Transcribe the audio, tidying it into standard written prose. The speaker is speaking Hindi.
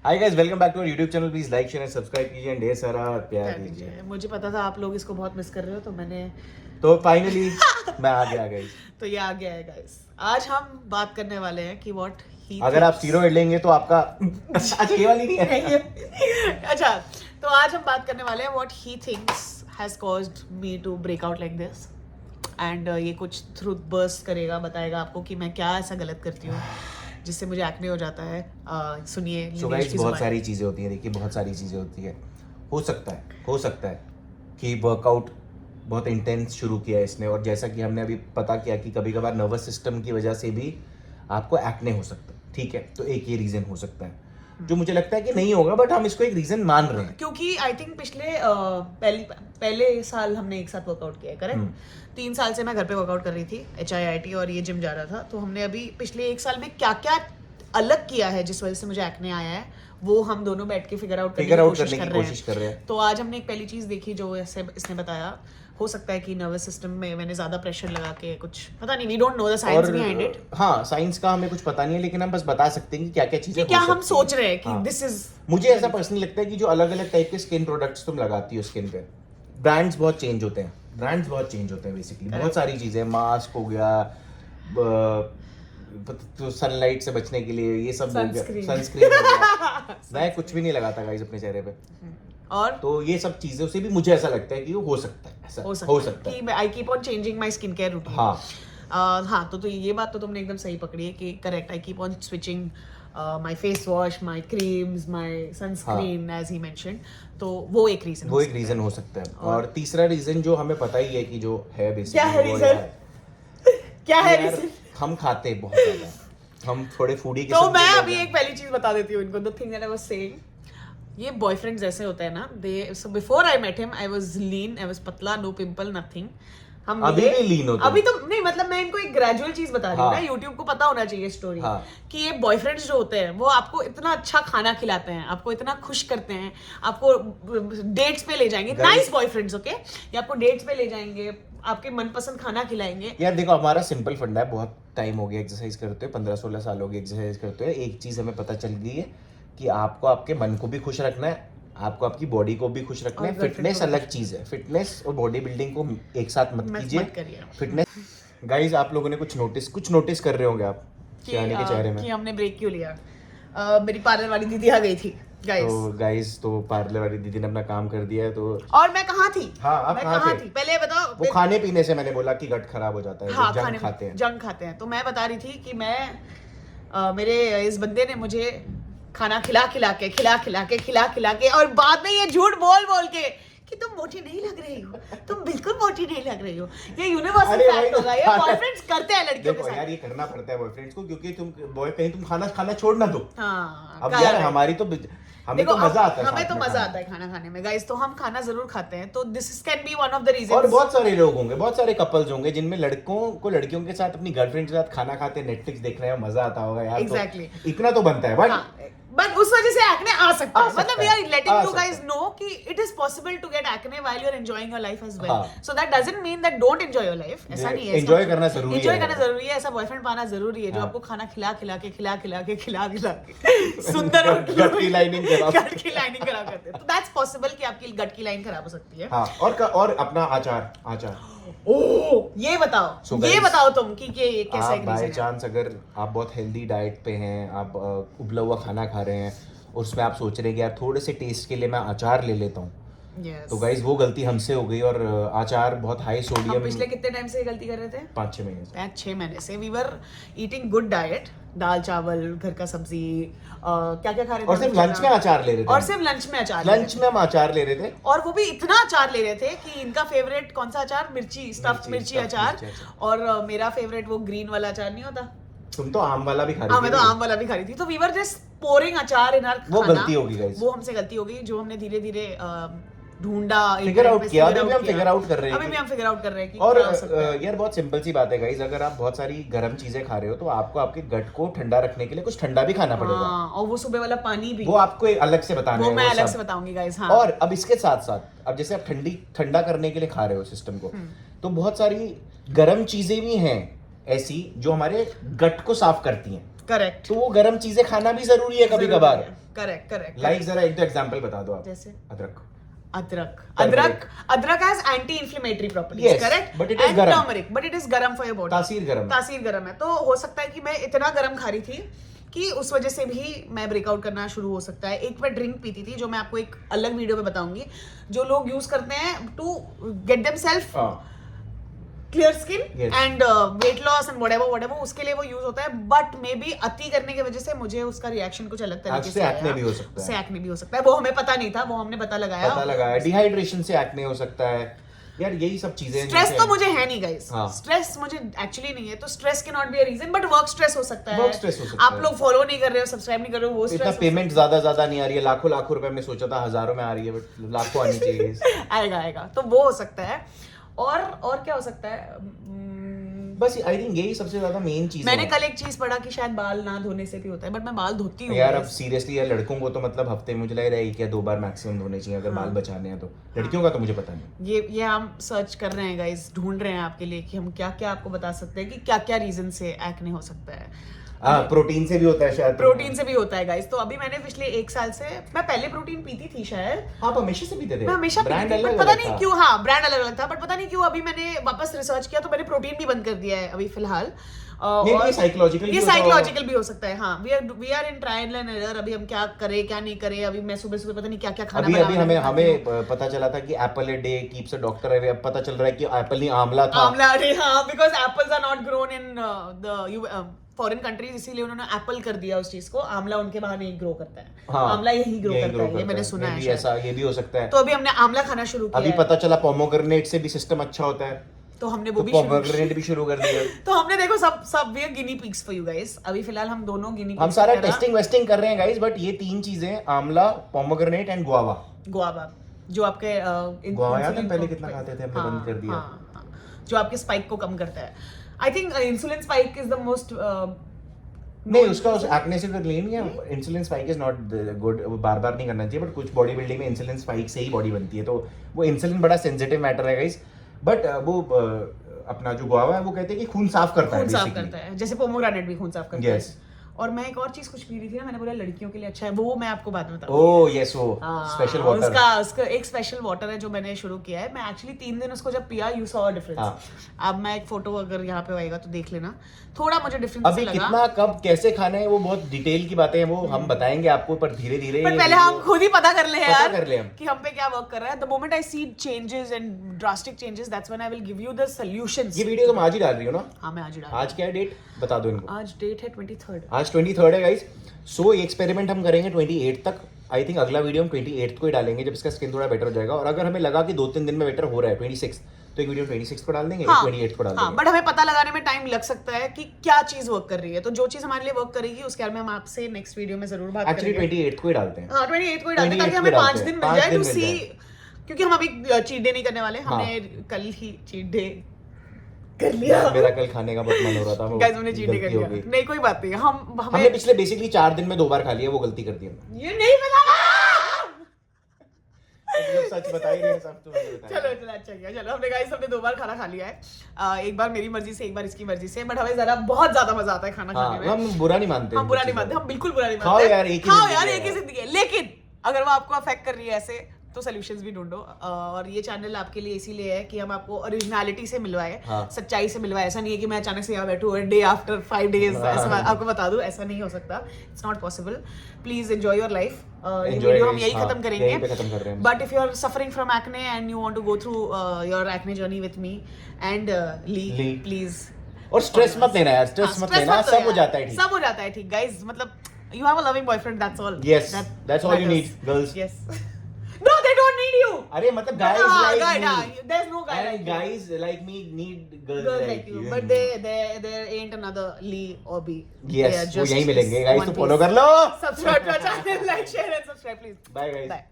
Hi guys, welcome back to our YouTube channel. Please like share and subscribe कीजिए एंड ढेर सारा प्यार दीजिए। मुझे पता था आप लोग इसको बहुत मिस कर रहे हो, तो मैंने तो फाइनली मैं आ गया गाइस। तो ये आ गया है गाइस। आज हम बात करने वाले हैं कि व्हाट ही अगर आप स्टीरॉइड लेंगे तो आपका अच्छा ये वाली नहीं है। अच्छा, तो आज हम बात करने वाले हैं what he thinks has caused me to break out like this. And ये कुछ ट्रूथ बर्स्ट करेगा, बताएगा आपको कि मैं क्या ऐसा गलत करती हूँ जिससे मुझे एक्ने हो जाता है। सुनिए। सो गाइस, बहुत सारी चीजें होती हैं। देखिए, बहुत सारी चीजें होती है। हो सकता है कि वर्कआउट बहुत इंटेंस शुरू किया है इसने, और जैसा कि हमने अभी पता किया कि कभी कभार नर्वस सिस्टम की वजह से भी आपको एक्ने हो सकता है। ठीक है, तो एक ये रीजन हो सकता है जो मुझे लगता है कि नहीं होगा, बट हम इसको एक रीजन मान रहे हैं क्योंकि आई थिंक पिछले पहले साल हमने एक साथ वर्कआउट किया है, करेक्ट। 3 साल से मैं घर पे वर्कआउट कर रही थी, HIIT, और ये जिम जा रहा था। तो हमने अभी पिछले 1 साल में क्या क्या अलग किया है जिस वजह से मुझे एक्ने आया है, वो हम दोनों बैठ के फिगर आउट करने की कोशिश कर रहे हैं। तो आज हमने एक पहली चीज देखी जो ऐसे इसने बताया। हो सकता है कि नर्वस सिस्टम में मैंने ज्यादा प्रेशर लगा के, कुछ पता नहीं, we don't know the science behind it. हाँ, साइंस का हमें कुछ पता नहीं है, लेकिन हम बस बता सकते हैं कि क्या क्या चीजें क्या हम सोच रहे हैं कि दिस इज। मुझे ऐसा पर्सनली लगता है कि जो अलग अलग टाइप के स्किन प्रोडक्ट्स तुम लगाती हो स्किन पे, ब्रांड्स बहुत चेंज होते हैं बेसिकली। बहुत सारी चीजें, मास्क हो गया, तो सनलाइट से बचने के लिए ये सब सनस्क्रीन हो गया। मैं कुछ भी नहीं लगाता गाइस अपने चेहरे पे, और तो ये सब चीजों से भी मुझे ऐसा लगता है कि वो हो सकता है, ऐसा हो सकता है कि आई keep on changing my skin care routine. हाँ, तो ये बात तो तुमने एकदम सही पकड़ी है कि correct, I keep on switching my face wash, my creams, my sunscreen as he mentioned. तो वो एक रीजन हो सकता है। और तीसरा रीजन जो हमें पता ही है कि जो है बेसिकली, क्या है रीजन? हम खाते बहुत ज्यादा, हम थोड़े फूडी के। तो मैं अभी एक पहली चीज बता देती हूँ इनको। The thing that I was saying, ये बॉयफ्रेंड्स ऐसे होते हैं ना, they so before I met him I was lean, I was पतला, नो पिंपल, नथिंग। हम अभी भी लीन होते हैं। अभी तो नहीं, मतलब मैं इनको एक ग्रेजुअल चीज बता रही हूँ ना, YouTube को पता होना चाहिए स्टोरी। कि ये बॉयफ्रेंड्स जो होते हैं वो आपको इतना अच्छा खाना खिलाते हैं, आपको इतना खुश करते हैं, आपको डेट्स पे ले जाएंगे। नाइस बॉयफ्रेंड्स, ओके, ये आपको डेट्स पे ले जाएंगे, आपके मनपसंद खाना खिलाएंगे। यार देखो, हमारा सिंपल फंडा है, बहुत टाइम हो गया एक्सरसाइज करते हुए, 15-16 साल हो गए एक्सरसाइज करते हुए। एक चीज हमें पता चल गई है कि आपको आपके मन को भी खुश रखना है, आपको आपकी बॉडी को भी खुश रखना है। फिटनेस अलग चीज है, फिटनेस और बॉडी बिल्डिंग को एक साथ मत कीजिए। फिटनेस गाइस, आप लोगों ने कुछ नोटिस कर रहे होंगे आप आने के चेहरे में कि हमने ब्रेक क्यों लिया। मेरी पार्लर वाली दीदी आ गई थी गाइस। तो पार्लर वाली दीदी ने अपना काम कर दिया है। तो और मैं कहाँ थी? हाँ, आप कहाँ थे? पहले बताओ। वो खाने पीने से मैंने बोला कि गट खराब हो जाता है। हाँ, जंक खाते हैं। तो मैं बता रही थी कि मैं मेरे इस बंदे ने मुझे खाना खिला के और बाद में ये झूठ बोल के कि तुम मोटी नहीं लग रही हो, तुम बिल्कुल मोटी नहीं लग रही हो। ये यूनिवर्सल फैक्ट होगा, ये बॉयफ्रेंड्स करते हैं लड़कियों के साथ। यार, ये करना पड़ता है बॉयफ्रेंड्स को, क्योंकि तुम खाना छोड़ ना दो। हाँ, अब यार हमें तो मजा आता है, हमें तो मजा आता है खाना खाने में गाइस, तो हम खाना जरूर खाते हैं। तो this can be one of the reasons. और बहुत सारे लोग होंगे, बहुत सारे कपल्स होंगे जिनमें लड़कों को लड़कियों के साथ, अपनी गर्लफ्रेंड के साथ खाना खाते, नेटफ्लिक्स देखने में मजा आता होगा यार। Exactly. तो इतना तो बनता है, बट उस वजह से एक्ने आ सकता है। मतलब we are letting you guys know कि it is possible to get acne while you are enjoying your life as well. So that doesn't mean that don't enjoy your life. ऐसा नहीं है, एंजॉय करना जरूरी है। ऐसा बॉयफ्रेंड पाना जरूरी है जो आपको खाना खिला के सुंदर और गट की लाइनिंग खराब करते हैं। तो दैट्स पॉसिबल कि आपकी गट की लाइन खराब हो सकती है। और अपना आचार ये बताओ तुम कि ये कैसा एक बाय चांस अगर आप बहुत हेल्दी डाइट पे हैं, आप उबला हुआ खाना खा रहे हैं, और उसमें आप सोच रहे हैं कि यार थोड़े से टेस्ट के लिए मैं अचार ले लेता हूँ, तो गाइस वो गलती हमसे हो गई। और अचार बहुत हाई सोडियम। हम पिछले कितने टाइम से ये गलती कर रहे थे? 5-6 महीने से we were eating good diet, dal chawal, घर का सब्जी, क्या क्या खा रहे थे, और सिर्फ लंच में अचार ले रहे थे। लंच में हम अचार ले रहे थे, और वो भी इतना अचार ले रहे थे कि इनका फेवरेट कौन सा अचार, स्टफ्ड मिर्ची अचार, और मेरा फेवरेट वो ग्रीन वाला अचार नहीं होता। तुम तो आम वाला भी खा रही थी। मैं तो आम वाला भी खा रही थी। तो वी वर जस्ट पोरिंग अचार इन आवर। वो गलती होगी गाइस, वो हमसे गलती हो गई, जो हमने धीरे धीरे ढूंढा, फिगर आउट किया। अभी भी हम फिगर आउट कर रहे हैं। और यार बहुत सिंपल सी बात है गाइस, अगर आप बहुत सारी गर्म चीजें खा रहे हो तो आपको आपके गट को ठंडा रखने के लिए कुछ ठंडा भी खाना पड़ेगा। और वो सुबह वाला पानी भी, वो आपको अलग से बताना है, वो मैं अलग से बताऊंगी गाइस। हाँ, और अब इसके साथ साथ, अब जैसे आप ठंडा करने के लिए खा रहे हो सिस्टम को, तो बहुत सारी गर्म चीजें भी हैं ऐसी जो हमारे गट को साफ करती हैं। करेक्ट। तो वो गर्म चीजें खाना भी जरूरी है कभी कभार। करेक्ट लाइक जरा एक दो एग्जांपल बता दो आप। जैसे अदरक अदरक has anti-inflammatory properties, Yes, correct? but it is And garam. turmeric, but it is garam for your body. तासीर गरम है। तो हो सकता है कि मैं इतना गरम खा रही थी कि उस वजह से भी मैं ब्रेकआउट करना शुरू हो सकता है। एक मैं ड्रिंक पीती थी जो मैं आपको एक अलग वीडियो में बताऊंगी, जो लोग यूज करते हैं to get themselves clear skin and weight loss and whatever, उसके लिए वो यूज होता है। बट मे बी अति करने की वजह से मुझे उसका रिएक्शन कुछ अलग तरीके से एक्ने भी हो सकता है। से एक्ने भी हो सकता है, वो हमें पता नहीं था, वो हमने पता लगाया। डिहाइड्रेशन से एक्ने हो सकता है यार, यही सब चीजें। स्ट्रेस तो मुझे है नहीं गाइस, स्ट्रेस मुझे एक्चुअली नहीं है, तो stress can not be a reason, but work stress हो सकता है। आप लोग फॉलो नहीं कर रहे हो, सब्सक्राइब नहीं कर रहे हो, वो इतना पेमेंट ज्यादा नहीं आ रही है, लाखों रुपए हमने सोचा था हजारों में आ रही है, बट लाखों आनी चाहिए। आएगा तो वो हो सकता है। और क्या हो सकता है? बस आई थिंक यही सबसे ज्यादा मेन चीज है। मैंने कल एक चीज पढ़ा कि शायद बाल ना धोने से भी होता है, बट मैं बाल धोती हूँ यार। अब सीरियसली यार, लड़कों को तो मतलब हफ्ते में मुझे लग रहा है 1 या 2 बार मैक्सिमम धोने चाहिए अगर बाल बचाने हैं तो। लड़कियों का तो मुझे पता नहीं। ये हम सर्च कर रहे हैं गाइस, ढूंढ रहे हैं आपके लिए कि हम क्या क्या आपको बता सकते हैं कि क्या क्या रीजन से एक्ने हो सकता है। प्रोटीन से भी होता है शायद। प्रोटीन से भी होता है गाइस। तो अभी मैंने पिछले 1 साल से, मैं पहले प्रोटीन पीती थी शायद। आप हमेशा से पीते थे? मैं हमेशा ब्रांड पीती थी, अलग पता अलग नहीं था। क्यों। हाँ, ब्रांड अलग अलग था, बट पता नहीं क्यों अभी मैंने वापस रिसर्च किया तो मैंने प्रोटीन भी बंद कर दिया है अभी फिलहाल। ये साइकोलॉजिकल भी हो सकता है। हाँ, we are in trial and error. अभी हम क्या करें क्या नहीं करें। अभी मैं सुबह सुबह पता नहीं क्या क्या खाना अभी हमें पता चला था कि Apple a day keeps a doctor away. अब पता चल रहा है कि एप्पल नहीं आंवला था। हाँ, because apples are not grown in the foreign countries, इसीलिए उन्होंने एप्पल कर दिया उस चीज को। आंवला उनके वहां नहीं ग्रो करता है। हाँ, आंवला यही ग्रो करता है, ये मैंने सुना है। ऐसा ये भी हो सकता है। तो अभी हमने आंवला खाना शुरू किया। अभी पता चला पोमोग्रेनेट से भी सिस्टम अच्छा होता है, तो हमने वो भी पोमोग्रेनेट भी शुरू कर दिया। तो हमने देखो सब we are guinea pigs for you guys. अभी फिलहाल हम दोनों गिनी पिग्स। हम सारा टेस्टिंग वेस्टिंग कर रहे हैं गाइस, बट ये 3 चीजें आंवला, पोमोग्रेनेट एंड गुआवा जो आपके गुआवा याद है पहले कितना खाते थे, हमने बंद कर दिया। जो आपके स्पाइक को कम करता है। I think insulin spike is the most नहीं, उसका उस एक्ने से तो नहीं है। Insulin spike is not good, बार नहीं करना चाहिए, बट कुछ बॉडी बिल्डिंग में इंसुलिन स्पाइक से ही बॉडी बनती है, तो वो इंसुलिन बड़ा सेंसिटिव मैटर है गाइस। बट वो अपना जो गुआवा है वो कहते हैं कि खून साफ करता है, जैसे पोमोग्रेनेट भी खून साफ करता है। यस। और मैं एक और चीज कुछ पी रही थी ना, मैंने बोला लड़कियों के लिए अच्छा है, वो मैं आपको बाद में बताऊंगी। ओह यस, वो स्पेशल वाटर। उसका एक स्पेशल वाटर है जो मैंने शुरू किया है। मैं एक्चुअली 3 दिन उसको जब पिया, यू सॉ अ डिफरेंस। अब मैं एक फोटो अगर यहाँ पे आएगा तो देख लेना, थोड़ा मुझे डिफरेंस अभी लगा। कितना कब कैसे खाना है वो बहुत डिटेल की बातें हैं, वो हम बताएंगे आपको, पर धीरे धीरे। पर पहले हम खुद ही पता कर ले यार, कर ले हम कि हम पे क्या वर्क कर रहा है। The moment I see changes and drastic changes, that's when I will give you the solutions. ये वीडियो तुम आज ही डाल रही हो ना? हाँ, मैं आज ही डाल। आज क्या है डेट बता दो इनको। आज डेट है 23rd। आज 23rd है गाइस। सो ये एक्सपेरिमेंट हम करेंगे 28 तक। आई थिंक अगला वीडियो हम 28 को ही डालेंगे, जब इसका स्किन थोड़ा बेटर हो जाएगा। और अगर हमें लगा कि 2-3 दिन में बेटर हो रहा है 26, तो एक वीडियो 26 को डाल देंगे, 28 को डाल देंगे। बट हमें पता लगाने में टाइम लग सकता है कि क्या चीज वर्क कर रही है। तो जो चीज हमारे लिए वर्क करेगी उसके बारे में हम आपसे नेक्स्ट वीडियो में जरूर बात करेंगे। एक्चुअली 28 को ही डालते हैं। हाँ, 28 को ही डालते हैं, ताकि हमें 5 दिन मिल जाए टू सी। क्योंकि हम अभी चीट डे नहीं करने वाले, हमने कल ही चीट डे कर लिया। मेरा कल खाने का बहुत मन हो रहा था, गाइस मैंने चीट डे कर लिया। नहीं, कोई बात नहीं। हमने पिछले बेसिकली 4 दिन में 2 बार खा लिया, वो गलती कर दी हमने। ये नहीं पता। सच बता ही रहे हैं, सब तो चलो अच्छा किया। चलो हमने 2 बार खाना खा लिया है, एक बार मेरी मर्जी से, एक बार इसकी मर्जी से। बट हमें जरा बहुत ज्यादा मजा आता है खाना खाने में। हम बुरा नहीं मानते, हम बुरा नहीं मानते, हम बिल्कुल बुरा नहीं मानते। खाओ यार, एक ही जिंदगी है। लेकिन अगर वो आपको अफेक्ट कर रही है ऐसे, तो सॉल्यूशंस भी ढूंढो। और ये चैनल आपके लिए इसीलिए है कि हम आपको ओरिजिनलिटी से मिलवाए, सच्चाई से मिलवाए। ऐसा नहीं है कि मैं अचानक से यहाँ बैठूं और डे आफ्टर 5 डेज ऐसा आपको बता दूं, ऐसा नहीं हो सकता। It's not possible. Please enjoy your life. ये वीडियो हम यही खत्म करेंगे। But if you are suffering from acne and you want to go through your acne journey with me and Lee, please. और स्ट्रेस मत लेना यार, स्ट्रेस मत लेना, सब हो जाता है ठीक। सब हो जाता है ठीक गाइस। मतलब you have a loving boyfriend, that's all. Yes, that's all you need, girls. Yes. No, they don't need you. अरे मतलब guys like me. There's no guy like guys like me need girls like you. But there ain't another Lee or B. Yes, वो यहीं मिलेंगे guys, तो follow कर लो. Subscribe to our channel, like, share and subscribe please. Bye guys. Bye.